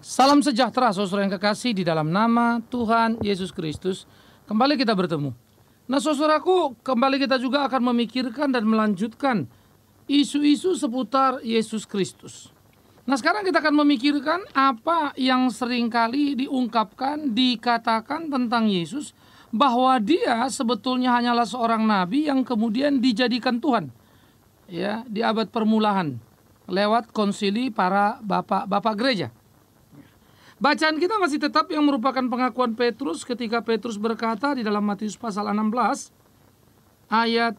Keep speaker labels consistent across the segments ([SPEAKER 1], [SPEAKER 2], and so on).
[SPEAKER 1] Salam sejahtera saudara yang kekasih di dalam nama Tuhan Yesus Kristus. Kembali kita bertemu. Nah saudaraku, kembali kita juga akan memikirkan dan melanjutkan isu-isu seputar Yesus Kristus. Nah sekarang kita akan memikirkan apa yang seringkali diungkapkan, dikatakan tentang Yesus, bahwa dia sebetulnya hanyalah seorang nabi yang kemudian dijadikan Tuhan, ya, di abad permulaan lewat konsili para bapak-bapak gereja. Bacaan kita masih tetap yang merupakan pengakuan Petrus ketika Petrus berkata di dalam Matius pasal 16 ayat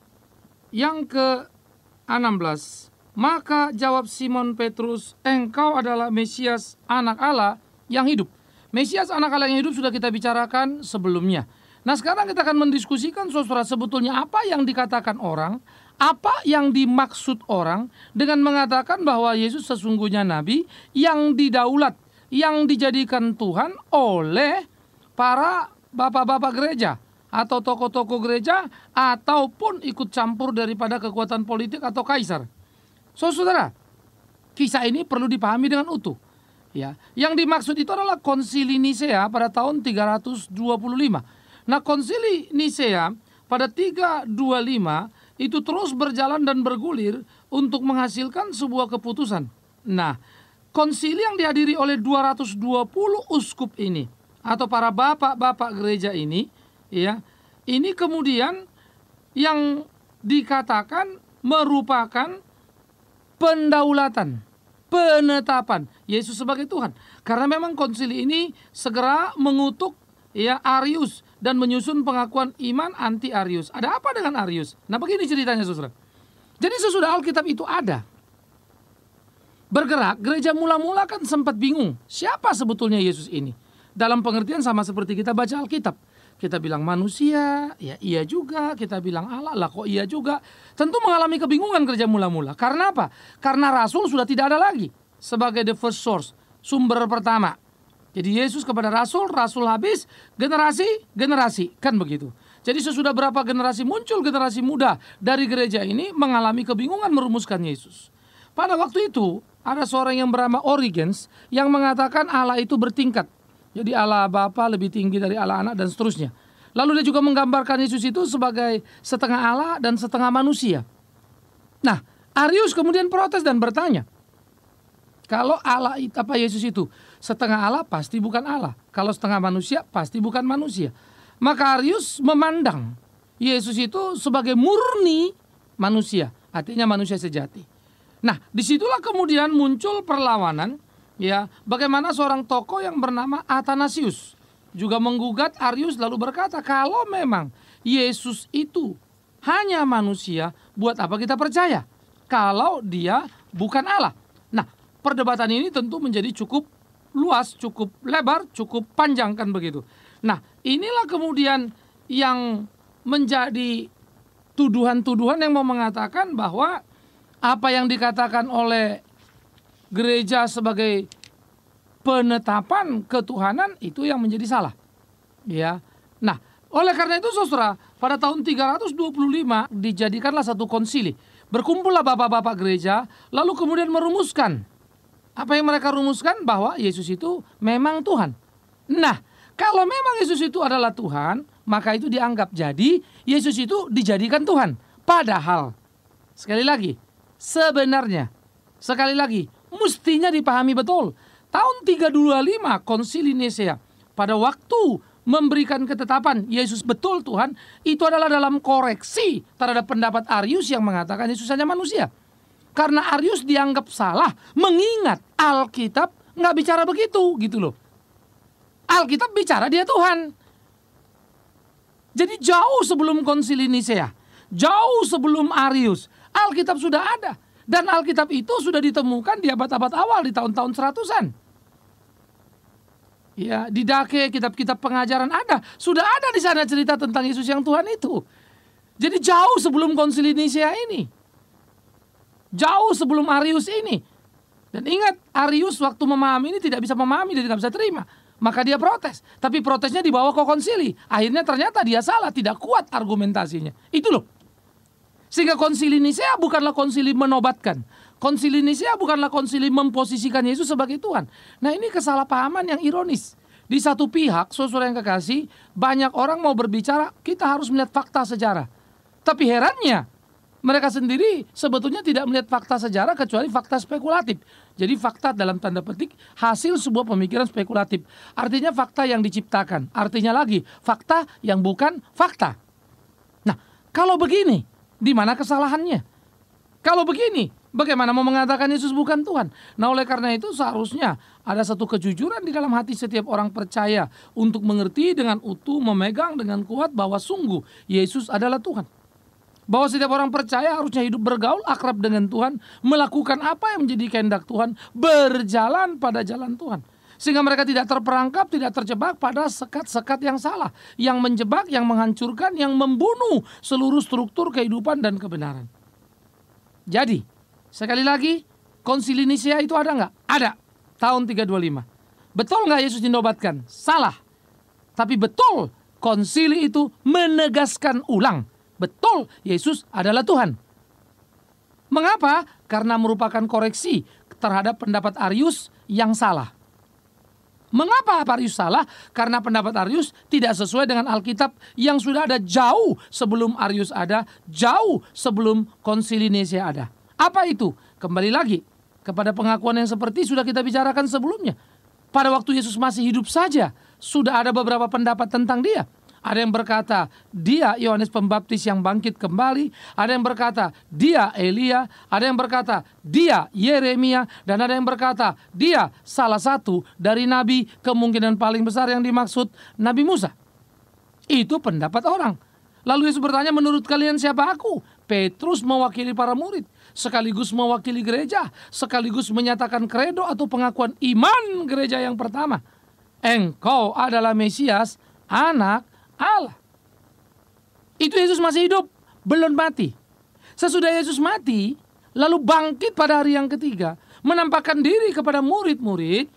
[SPEAKER 1] yang ke-16. Maka jawab Simon Petrus, engkau adalah Mesias anak Allah yang hidup. Mesias anak Allah yang hidup sudah kita bicarakan sebelumnya. Nah sekarang kita akan mendiskusikan saudara sebetulnya apa yang dikatakan orang, apa yang dimaksud orang dengan mengatakan bahwa Yesus sesungguhnya nabi yang didaulat, yang dijadikan Tuhan oleh para bapak-bapak gereja atau tokoh-tokoh gereja ataupun ikut campur daripada kekuatan politik atau kaisar. Saudara, kisah ini perlu dipahami dengan utuh. Ya, yang dimaksud itu adalah konsili Nisea pada tahun 325. Nah, konsili Nisea pada 325 itu terus berjalan dan bergulir untuk menghasilkan sebuah keputusan. Nah, konsili yang dihadiri oleh 220 uskup ini atau para bapak-bapak gereja ini, ya, ini kemudian yang dikatakan merupakan pendaulatan, penetapan Yesus sebagai Tuhan. Karena memang konsili ini segera mengutuk, ya, Arius dan menyusun pengakuan iman anti Arius. Ada apa dengan Arius? Nah, begini ceritanya, saudara. Jadi sesudah Alkitab itu ada bergerak, gereja mula-mula kan sempat bingung, siapa sebetulnya Yesus ini? Dalam pengertian sama seperti kita baca Alkitab. Kita bilang manusia, ya iya juga. Kita bilang Allah, lah kok iya juga. Tentu mengalami kebingungan gereja mula-mula. Karena apa? Karena rasul sudah tidak ada lagi sebagai the first source, sumber pertama. Jadi Yesus kepada rasul, rasul habis, generasi, kan begitu. Jadi sesudah berapa generasi muncul generasi muda dari gereja ini mengalami kebingungan merumuskan Yesus. Pada waktu itu ada seorang yang bernama Origens yang mengatakan Allah itu bertingkat. Jadi Allah Bapa lebih tinggi dari Allah Anak dan seterusnya. Lalu dia juga menggambarkan Yesus itu sebagai setengah Allah dan setengah manusia. Nah, Arius kemudian protes dan bertanya, kalau Allah apa Yesus itu setengah Allah pasti bukan Allah. Kalau setengah manusia pasti bukan manusia. Maka Arius memandang Yesus itu sebagai murni manusia, artinya manusia sejati. Nah, disitulah kemudian muncul perlawanan, ya, bagaimana seorang tokoh yang bernama Athanasius juga menggugat Arius lalu berkata, kalau memang Yesus itu hanya manusia, buat apa kita percaya kalau dia bukan Allah? Nah, perdebatan ini tentu menjadi cukup luas, cukup lebar, cukup panjang, kan begitu. Nah, inilah kemudian yang menjadi tuduhan-tuduhan yang mau mengatakan bahwa apa yang dikatakan oleh gereja sebagai penetapan ketuhanan itu yang menjadi salah. Ya. Nah, oleh karena itu saudara, pada tahun 325 dijadikanlah satu konsili. Berkumpullah bapak-bapak gereja lalu kemudian merumuskan. Apa yang mereka rumuskan? Bahwa Yesus itu memang Tuhan. Nah, kalau memang Yesus itu adalah Tuhan, maka itu dianggap jadi Yesus itu dijadikan Tuhan. Padahal sekali lagi, sebenarnya sekali lagi mestinya dipahami betul. Tahun 325 konsili Nisea pada waktu memberikan ketetapan Yesus betul Tuhan, itu adalah dalam koreksi terhadap pendapat Arius yang mengatakan Yesus hanya manusia. Karena Arius dianggap salah, mengingat Alkitab nggak bicara begitu, gitu loh. Alkitab bicara dia Tuhan. Jadi jauh sebelum konsili Nisea, jauh sebelum Arius, Alkitab sudah ada. Dan Alkitab itu sudah ditemukan di abad-abad awal, di tahun-tahun 100-an. Ya, di Dake, kitab-kitab pengajaran ada. Sudah ada di sana cerita tentang Yesus yang Tuhan itu. Jadi jauh sebelum konsili Nisea ini. Jauh sebelum Arius ini. Dan ingat, Arius waktu memahami ini tidak bisa memahami, dia tidak bisa terima. Maka dia protes. Tapi protesnya dibawa ke konsili. Akhirnya ternyata dia salah, tidak kuat argumentasinya. Itu loh. Sehingga konsili Nisea bukanlah konsili menobatkan. Konsili Nisea bukanlah konsili memposisikan Yesus sebagai Tuhan. Nah, ini kesalahpahaman yang ironis. Di satu pihak, saudara yang kekasih, banyak orang mau berbicara, kita harus melihat fakta sejarah. Tapi herannya, mereka sendiri sebetulnya tidak melihat fakta sejarah kecuali fakta spekulatif. Jadi fakta dalam tanda petik hasil sebuah pemikiran spekulatif. Artinya fakta yang diciptakan. Artinya lagi, fakta yang bukan fakta. Nah, kalau begini, di mana kesalahannya? Kalau begini, bagaimana mau mengatakan Yesus bukan Tuhan? Nah, oleh karena itu seharusnya ada satu kejujuran di dalam hati setiap orang percaya untuk mengerti dengan utuh, memegang dengan kuat bahwa sungguh Yesus adalah Tuhan. Bahwa setiap orang percaya harusnya hidup bergaul akrab dengan Tuhan, melakukan apa yang menjadi kehendak Tuhan, berjalan pada jalan Tuhan. Sehingga mereka tidak terperangkap, tidak terjebak pada sekat-sekat yang salah, yang menjebak, yang menghancurkan, yang membunuh seluruh struktur kehidupan dan kebenaran. Jadi, sekali lagi, Konsili Nisea itu ada nggak? Ada, tahun 325. Betul nggak Yesus dinobatkan? Salah. Tapi betul, konsili itu menegaskan ulang. Betul, Yesus adalah Tuhan. Mengapa? Karena merupakan koreksi terhadap pendapat Arius yang salah. Mengapa Arius salah? Karena pendapat Arius tidak sesuai dengan Alkitab yang sudah ada jauh sebelum Arius ada, jauh sebelum Konsili Nisea ada. Apa itu? Kembali lagi kepada pengakuan yang seperti sudah kita bicarakan sebelumnya. Pada waktu Yesus masih hidup saja, sudah ada beberapa pendapat tentang dia. Ada yang berkata, dia Yohanes Pembaptis yang bangkit kembali. Ada yang berkata, dia Elia. Ada yang berkata, dia Yeremia. Dan ada yang berkata, dia salah satu dari nabi, kemungkinan paling besar yang dimaksud Nabi Musa. Itu pendapat orang. Lalu Yesus bertanya, menurut kalian siapa aku? Petrus mewakili para murid, sekaligus mewakili gereja, sekaligus menyatakan kredo atau pengakuan iman gereja yang pertama. Engkau adalah Mesias, anak Allah. Itu Yesus masih hidup, belum mati. Sesudah Yesus mati, lalu bangkit pada hari yang ketiga, menampakkan diri kepada murid-murid.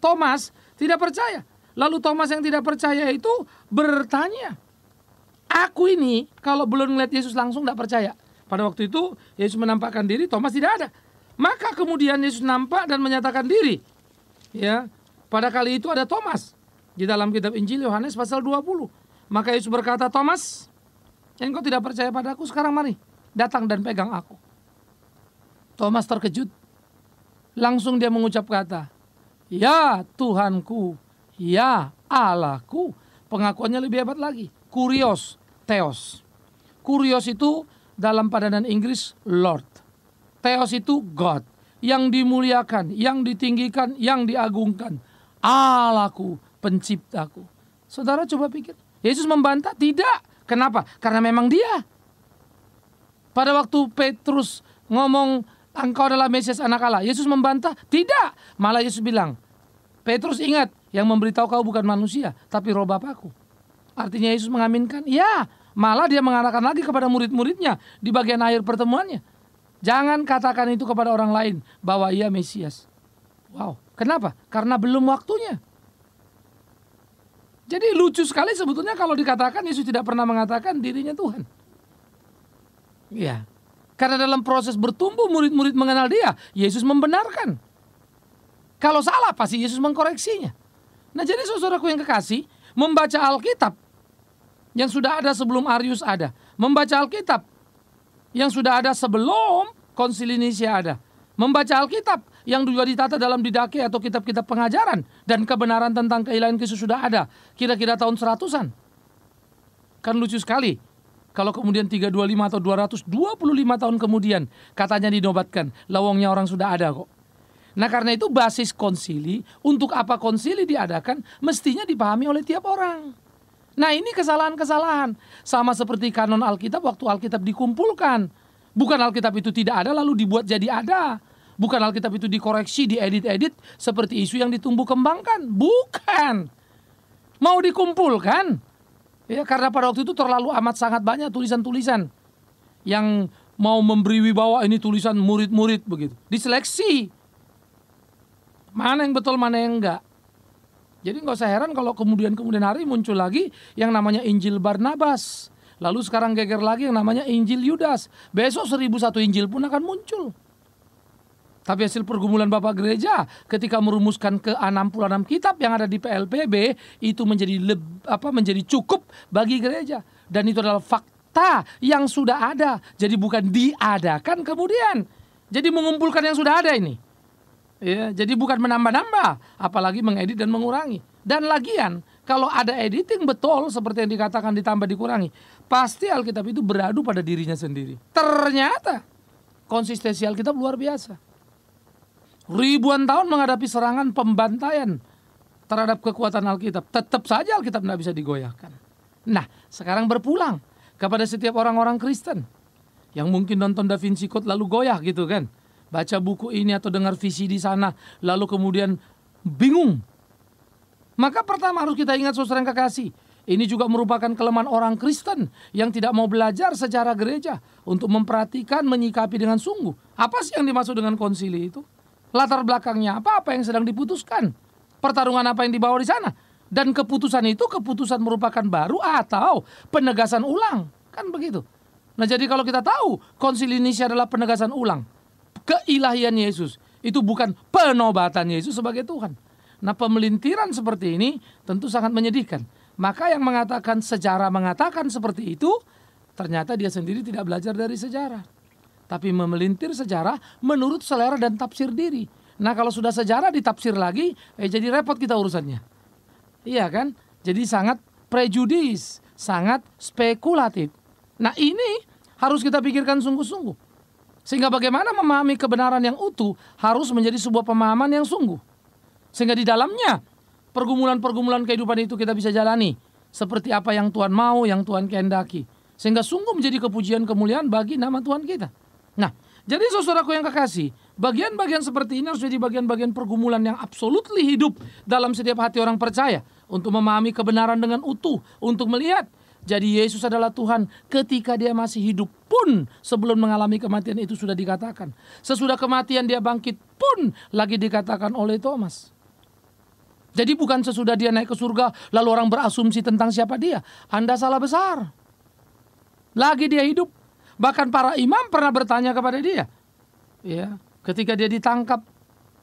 [SPEAKER 1] Thomas tidak percaya. Lalu Thomas yang tidak percaya itu bertanya, aku ini kalau belum melihat Yesus langsung tidak percaya. Pada waktu itu Yesus menampakkan diri, Thomas tidak ada. Maka kemudian Yesus nampak dan menyatakan diri. Ya, pada kali itu ada Thomas di dalam kitab Injil Yohanes pasal 20. Maka Yesus berkata, Thomas, engkau tidak percaya padaku, sekarang mari, datang dan pegang aku. Thomas terkejut. Langsung dia mengucap kata, ya Tuhanku, ya Allahku. Pengakuannya lebih hebat lagi. Kurios, theos. Kurios itu dalam padanan Inggris Lord. Theos itu God. Yang dimuliakan, yang ditinggikan, yang diagungkan. Allahku, penciptaku. Saudara coba pikir. Yesus membantah? Tidak. Kenapa? Karena memang dia. Pada waktu Petrus ngomong, engkau adalah Mesias anak Allah, Yesus membantah? Tidak. Malah Yesus bilang, Petrus ingat, yang memberitahu kau bukan manusia, tapi roh Bapakku. Artinya Yesus mengaminkan? Ya. Malah dia mengatakan lagi kepada murid-muridnya di bagian akhir pertemuannya, jangan katakan itu kepada orang lain bahwa ia Mesias. Wow. Kenapa? Karena belum waktunya. Jadi lucu sekali sebetulnya kalau dikatakan Yesus tidak pernah mengatakan dirinya Tuhan. Iya. Karena dalam proses bertumbuh murid-murid mengenal dia, Yesus membenarkan. Kalau salah pasti Yesus mengkoreksinya. Nah, jadi saudaraku yang kekasih, membaca Alkitab yang sudah ada sebelum Arius ada, membaca Alkitab yang sudah ada sebelum Konsili Nisea ada, membaca Alkitab yang juga ditata dalam Didache atau kitab-kitab pengajaran dan kebenaran tentang keilahian Kristus sudah ada kira-kira tahun 100-an. Kan lucu sekali kalau kemudian 325 atau 225 tahun kemudian katanya dinobatkan, lawangnya orang sudah ada kok. Nah, karena itu basis konsili, untuk apa konsili diadakan mestinya dipahami oleh tiap orang. Nah, ini kesalahan-kesalahan. Sama seperti kanon Alkitab waktu Alkitab dikumpulkan. Bukan Alkitab itu tidak ada lalu dibuat jadi ada. Bukan Alkitab itu dikoreksi, diedit-edit seperti isu yang ditumbuh kembangkan. Bukan. Mau dikumpulkan. Ya, karena pada waktu itu terlalu amat sangat banyak tulisan-tulisan yang mau memberi wibawa, ini tulisan murid-murid begitu. Diseleksi. Mana yang betul, mana yang enggak. Jadi nggak usah heran kalau kemudian hari muncul lagi yang namanya Injil Barnabas. Lalu sekarang geger lagi yang namanya Injil Yudas. Besok 1001 Injil pun akan muncul. Tapi hasil pergumulan Bapak Gereja ketika merumuskan ke 66 kitab yang ada di PLPB itu menjadi cukup bagi gereja. Dan itu adalah fakta yang sudah ada. Jadi bukan diadakan kemudian. Jadi mengumpulkan yang sudah ada ini. Ya, jadi bukan menambah-nambah, apalagi mengedit dan mengurangi. Dan lagian, kalau ada editing betul seperti yang dikatakan ditambah dikurangi, pasti Alkitab itu beradu pada dirinya sendiri. Ternyata konsistensi Alkitab luar biasa. Ribuan tahun menghadapi serangan pembantaian terhadap kekuatan Alkitab. Tetap saja Alkitab tidak bisa digoyahkan. Nah, sekarang berpulang kepada setiap orang-orang Kristen yang mungkin nonton Da Vinci Code lalu goyah gitu kan. Baca buku ini atau dengar visi di sana lalu kemudian bingung. Maka pertama harus kita ingat saudara yang kekasih, ini juga merupakan kelemahan orang Kristen yang tidak mau belajar sejarah gereja untuk memperhatikan, menyikapi dengan sungguh. Apa sih yang dimaksud dengan konsili itu? Latar belakangnya apa yang sedang diputuskan? Pertarungan apa yang dibawa di sana? Dan keputusan itu keputusan merupakan baru atau penegasan ulang? Kan begitu. Nah, jadi kalau kita tahu konsili Nicea adalah penegasan ulang keilahian Yesus, itu bukan penobatan Yesus sebagai Tuhan. Nah, pemelintiran seperti ini tentu sangat menyedihkan. Maka yang mengatakan sejarah mengatakan seperti itu, ternyata dia sendiri tidak belajar dari sejarah, tapi memelintir sejarah menurut selera dan tafsir diri. Nah, kalau sudah sejarah ditafsir lagi, jadi repot kita urusannya. Iya kan? Jadi sangat prejudis, sangat spekulatif. Nah, ini harus kita pikirkan sungguh-sungguh. Sehingga bagaimana memahami kebenaran yang utuh harus menjadi sebuah pemahaman yang sungguh. Sehingga di dalamnya pergumulan-pergumulan kehidupan itu kita bisa jalani seperti apa yang Tuhan mau, yang Tuhan kehendaki. Sehingga sungguh menjadi kepujian kemuliaan bagi nama Tuhan kita. Nah, jadi saudaraku yang kekasih, bagian-bagian seperti ini harus jadi bagian-bagian pergumulan yang absolutely hidup dalam setiap hati orang percaya untuk memahami kebenaran dengan utuh, untuk melihat jadi Yesus adalah Tuhan ketika dia masih hidup pun sebelum mengalami kematian itu sudah dikatakan. Sesudah kematian dia bangkit pun lagi dikatakan oleh Thomas. Jadi bukan sesudah dia naik ke surga lalu orang berasumsi tentang siapa dia. Anda salah besar. Lagi dia hidup. Bahkan para imam pernah bertanya kepada dia. Ya, ketika dia ditangkap,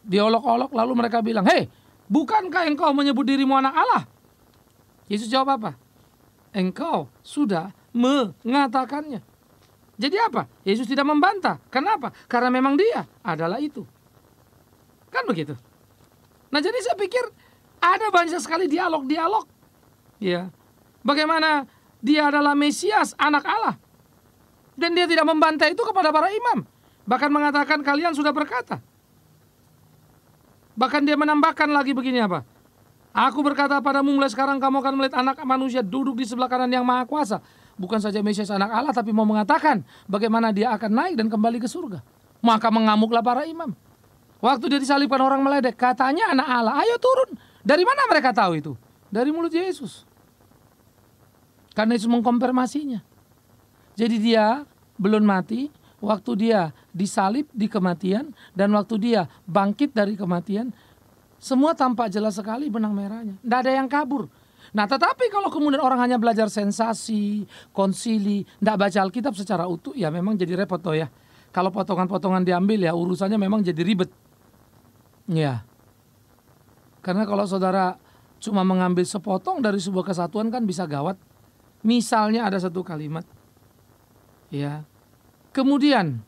[SPEAKER 1] diolok-olok, lalu mereka bilang, "Hei, bukankah engkau menyebut dirimu anak Allah?" Yesus jawab apa? Engkau sudah mengatakannya. Jadi apa? Yesus tidak membantah. Kenapa? Karena memang dia adalah itu. Kan begitu. Nah, jadi saya pikir ada banyak sekali dialog-dialog. Ya. Bagaimana dia adalah Mesias, anak Allah. Dan dia tidak membantah itu kepada para imam. Bahkan mengatakan kalian sudah berkata. Bahkan dia menambahkan lagi begini apa? Aku berkata padamu mulai sekarang kamu akan melihat anak manusia duduk di sebelah kanan yang maha kuasa. Bukan saja Mesias anak Allah tapi mau mengatakan bagaimana dia akan naik dan kembali ke surga. Maka mengamuklah para imam. Waktu dia disalibkan orang meledek, katanya anak Allah, ayo turun. Dari mana mereka tahu itu? Dari mulut Yesus. Karena Yesus mengkonfirmasinya. Jadi dia belum mati, waktu dia disalib di kematian, dan waktu dia bangkit dari kematian, semua tampak jelas sekali benang merahnya. Tidak ada yang kabur. Nah, tetapi kalau kemudian orang hanya belajar sensasi, konsili, tidak baca Alkitab secara utuh, ya memang jadi repot toh ya. Kalau potongan-potongan diambil ya urusannya memang jadi ribet. Ya. Karena kalau saudara cuma mengambil sepotong dari sebuah kesatuan kan bisa gawat. Misalnya ada satu kalimat. Ya. Kemudian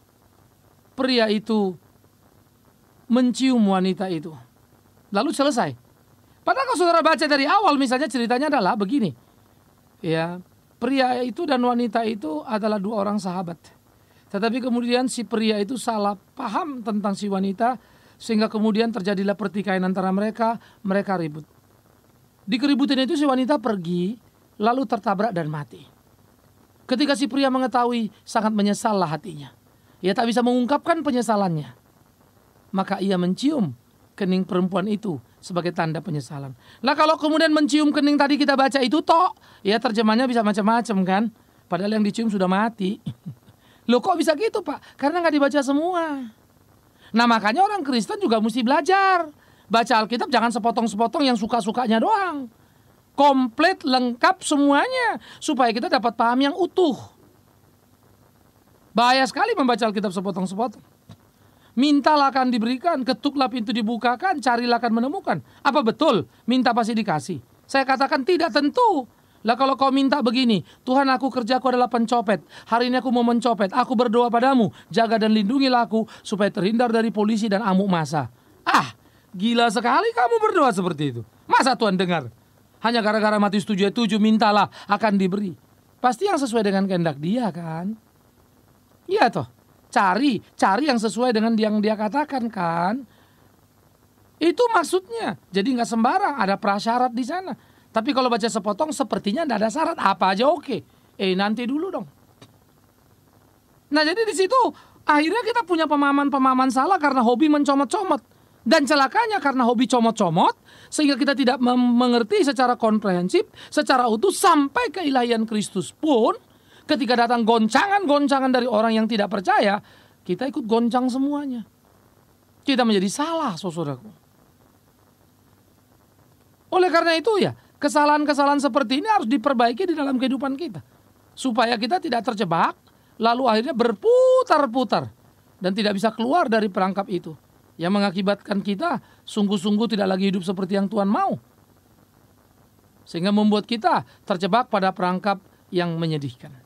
[SPEAKER 1] pria itu mencium wanita itu. Lalu selesai. Padahal kalau saudara baca dari awal misalnya ceritanya adalah begini. Ya, pria itu dan wanita itu adalah dua orang sahabat. Tetapi kemudian si pria itu salah paham tentang si wanita sehingga kemudian terjadilah pertikaian antara mereka, mereka ribut. Di keributan itu si wanita pergi lalu tertabrak dan mati. Ketika si pria mengetahui sangat menyesallah hatinya. Ia tak bisa mengungkapkan penyesalannya. Maka ia mencium kening perempuan itu sebagai tanda penyesalan. Lah kalau kemudian mencium kening tadi kita baca itu toh, ya terjemahnya bisa macam-macam kan. Padahal yang dicium sudah mati. Loh kok bisa gitu Pak? Karena gak dibaca semua. Nah makanya orang Kristen juga mesti belajar. Baca Alkitab jangan sepotong-sepotong yang suka-sukanya doang. Komplit, lengkap semuanya. Supaya kita dapat paham yang utuh. Bahaya sekali membaca Alkitab sepotong-sepotong. Mintalah akan diberikan, ketuklah pintu dibukakan, carilah akan menemukan. Apa betul minta pasti dikasih? Saya katakan tidak tentu. Lah kalau kau minta begini, Tuhan aku kerjaku adalah pencopet, hari ini aku mau mencopet, aku berdoa padamu, jaga dan lindungilah aku supaya terhindar dari polisi dan amuk massa. Gila sekali kamu berdoa seperti itu. Masa Tuhan dengar? Hanya gara-gara Matius 7:7 mintalah akan diberi. Pasti yang sesuai dengan kehendak dia kan? Iya toh. Cari yang sesuai dengan yang dia katakan kan. Itu maksudnya. Jadi nggak sembarang, ada prasyarat di sana. Tapi kalau baca sepotong sepertinya nggak ada syarat, apa aja oke. Nanti dulu dong. Nah jadi di situ akhirnya kita punya pemahaman salah karena hobi mencomot-comot. Dan celakanya karena hobi comot-comot sehingga kita tidak mengerti secara komprehensif, secara utuh sampai keilahian Kristus pun. Ketika datang goncangan-goncangan dari orang yang tidak percaya, kita ikut goncang semuanya. Kita menjadi salah, saudaraku. Oleh karena itu ya, kesalahan-kesalahan seperti ini harus diperbaiki di dalam kehidupan kita. Supaya kita tidak terjebak, lalu akhirnya berputar-putar. Dan tidak bisa keluar dari perangkap itu. Yang mengakibatkan kita sungguh-sungguh tidak lagi hidup seperti yang Tuhan mau. Sehingga membuat kita terjebak pada perangkap yang menyedihkan.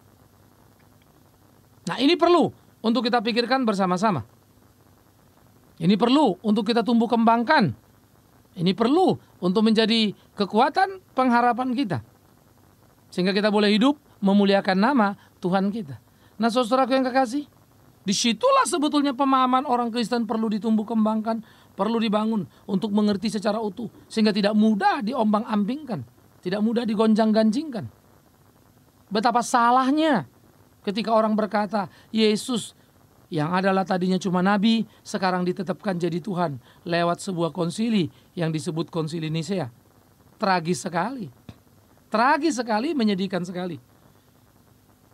[SPEAKER 1] Nah ini perlu untuk kita pikirkan bersama-sama. Ini perlu untuk kita tumbuh kembangkan. Ini perlu untuk menjadi kekuatan pengharapan kita. Sehingga kita boleh hidup memuliakan nama Tuhan kita. Nah saudaraku yang kekasih, disitulah sebetulnya pemahaman orang Kristen perlu ditumbuh kembangkan, perlu dibangun untuk mengerti secara utuh. Sehingga tidak mudah diombang-ambingkan, tidak mudah digonjang-ganjingkan. Betapa salahnya ketika orang berkata, Yesus yang adalah tadinya cuma nabi, sekarang ditetapkan jadi Tuhan lewat sebuah konsili yang disebut konsili Nisea. Tragis sekali. Tragis sekali, menyedihkan sekali.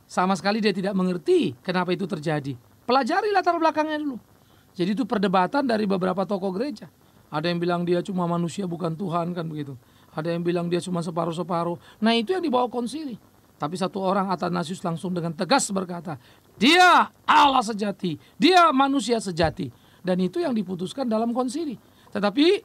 [SPEAKER 1] Sama sekali dia tidak mengerti kenapa itu terjadi. Pelajari latar belakangnya dulu. Jadi itu perdebatan dari beberapa tokoh gereja. Ada yang bilang dia cuma manusia bukan Tuhan kan begitu. Ada yang bilang dia cuma separuh-separuh. Nah itu yang dibawa konsili. Tapi satu orang, Athanasius, langsung dengan tegas berkata, dia Allah sejati, dia manusia sejati. Dan itu yang diputuskan dalam konsili. Tetapi,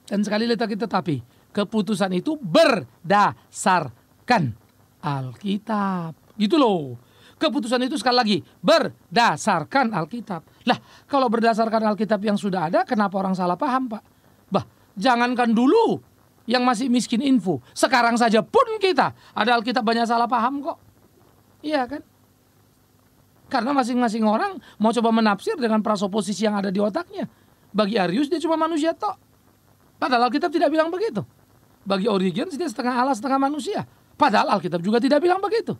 [SPEAKER 1] dan sekali lagi tetapi, keputusan itu berdasarkan Alkitab. Gitu loh. Keputusan itu sekali lagi berdasarkan Alkitab. Lah, kalau berdasarkan Alkitab yang sudah ada, kenapa orang salah paham, Pak? Jangankan dulu yang masih miskin info, sekarang saja pun kita ada Alkitab banyak salah paham kok. Iya kan? Karena masing-masing orang mau coba menafsir dengan prasoposisi yang ada di otaknya. Bagi Arius dia cuma manusia tok. Padahal Alkitab tidak bilang begitu. Bagi Origenes dia setengah Allah setengah manusia. Padahal Alkitab juga tidak bilang begitu.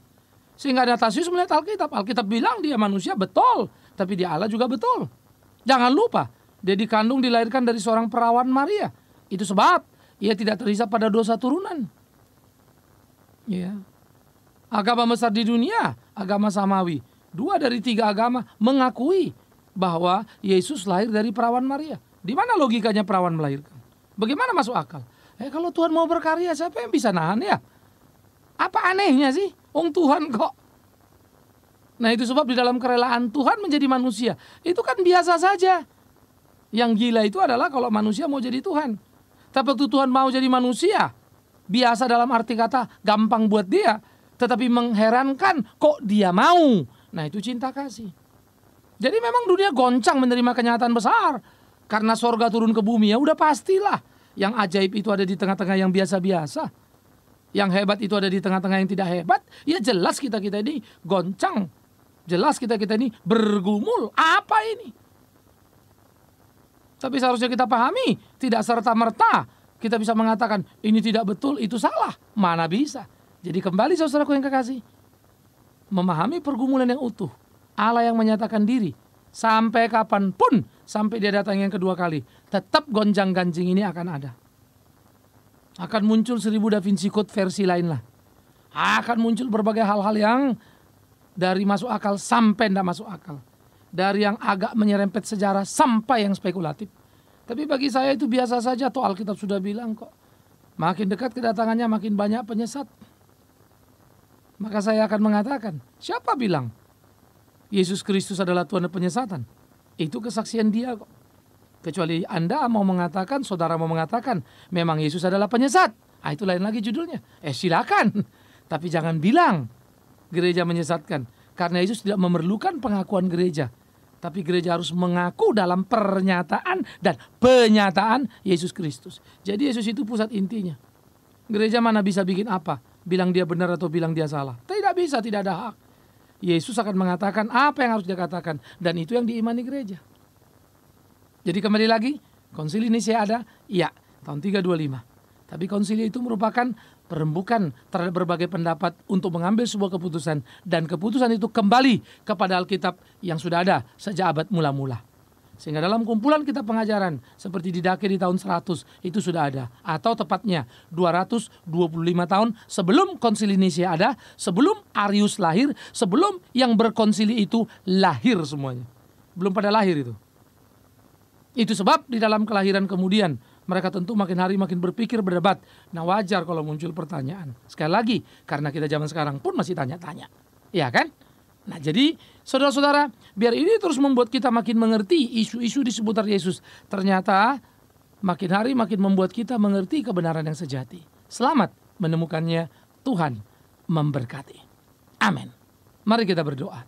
[SPEAKER 1] Sehingga Athanasius melihat Alkitab. Alkitab bilang dia manusia betul, tapi dia Allah juga betul. Jangan lupa, dia dikandung dilahirkan dari seorang perawan Maria. Itu sebab ia tidak terhisap pada dosa turunan. Ya. Agama besar di dunia, agama samawi, 2 dari 3 agama mengakui bahwa Yesus lahir dari perawan Maria. Di mana logikanya perawan melahirkan? Bagaimana masuk akal? Kalau Tuhan mau berkarya, siapa yang bisa nahan ya? Apa anehnya sih? Tuhan kok. Nah itu sebab di dalam kerelaan Tuhan menjadi manusia, itu kan biasa saja. Yang gila itu adalah kalau manusia mau jadi Tuhan. Tapi waktu Tuhan mau jadi manusia, biasa dalam arti kata gampang buat dia, tetapi mengherankan kok dia mau. Nah itu cinta kasih. Jadi memang dunia goncang menerima kenyataan besar. Karena sorga turun ke bumi ya udah pastilah. Yang ajaib itu ada di tengah-tengah yang biasa-biasa. Yang hebat itu ada di tengah-tengah yang tidak hebat. Ya jelas kita-kita ini goncang. Jelas kita-kita ini bergumul. Apa ini? Tapi seharusnya kita pahami, tidak serta-merta kita bisa mengatakan ini tidak betul, itu salah. Mana bisa. Jadi kembali saudaraku yang kekasih, memahami pergumulan yang utuh, Allah yang menyatakan diri, sampai kapanpun, sampai dia datang yang kedua kali, tetap gonjang-ganjing ini akan ada. Akan muncul 1000 Da Vinci Code versi lain lah. Akan muncul berbagai hal-hal yang dari masuk akal sampai tidak masuk akal. Dari yang agak menyerempet sejarah sampai yang spekulatif. Tapi bagi saya itu biasa saja, toh Alkitab sudah bilang kok. Makin dekat kedatangannya makin banyak penyesat. Maka saya akan mengatakan, siapa bilang Yesus Kristus adalah Tuhan dan penyesatan. Itu kesaksian dia kok. Kecuali Anda mau mengatakan, saudara mau mengatakan, memang Yesus adalah penyesat. Itu lain lagi judulnya. Silakan. Tapi jangan bilang gereja menyesatkan. Karena Yesus tidak memerlukan pengakuan gereja. Tapi gereja harus mengaku dalam pernyataan dan penyataan Yesus Kristus. Jadi Yesus itu pusat intinya. Gereja mana bisa bikin apa? Bilang dia benar atau bilang dia salah? Tidak bisa, tidak ada hak. Yesus akan mengatakan apa yang harus dia katakan. Dan itu yang diimani gereja. Jadi kembali lagi, konsili Nisea ada? Iya, tahun 325. Tapi konsili itu merupakan perembukan terhadap berbagai pendapat untuk mengambil sebuah keputusan. Dan keputusan itu kembali kepada Alkitab yang sudah ada sejak abad mula-mula. Sehingga dalam kumpulan kitab pengajaran seperti di Dake di tahun 100 itu sudah ada. Atau tepatnya 225 tahun sebelum konsili Nisea ada, sebelum Arius lahir, sebelum yang berkonsili itu lahir semuanya. Belum pada lahir itu. Itu sebab di dalam kelahiran kemudian mereka tentu makin hari makin berpikir, berdebat. Nah wajar kalau muncul pertanyaan. Sekali lagi, karena kita zaman sekarang pun masih tanya-tanya. Ya kan? Nah jadi saudara-saudara, biar ini terus membuat kita makin mengerti isu-isu di seputar Yesus. Ternyata makin hari makin membuat kita mengerti kebenaran yang sejati. Selamat menemukannya, Tuhan memberkati. Amin. Mari kita berdoa.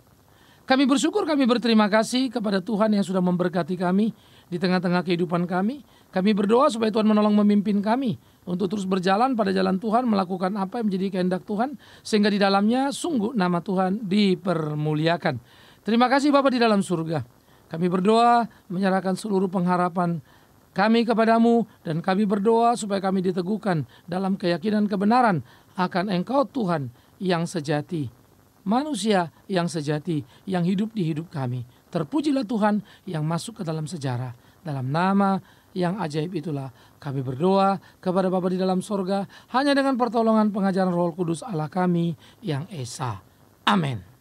[SPEAKER 1] Kami bersyukur, kami berterima kasih kepada Tuhan yang sudah memberkati kami di tengah-tengah kehidupan kami. Kami berdoa supaya Tuhan menolong memimpin kami untuk terus berjalan pada jalan Tuhan, melakukan apa yang menjadi kehendak Tuhan, sehingga di dalamnya sungguh nama Tuhan dipermuliakan. Terima kasih Bapa di dalam surga. Kami berdoa menyerahkan seluruh pengharapan kami kepadamu, dan kami berdoa supaya kami diteguhkan dalam keyakinan kebenaran akan Engkau Tuhan yang sejati, manusia yang sejati, yang hidup di hidup kami. Terpujilah Tuhan yang masuk ke dalam sejarah. Dalam nama yang ajaib itulah kami berdoa kepada Bapa di dalam sorga, hanya dengan pertolongan pengajaran Roh Kudus Allah kami yang esa. Amin.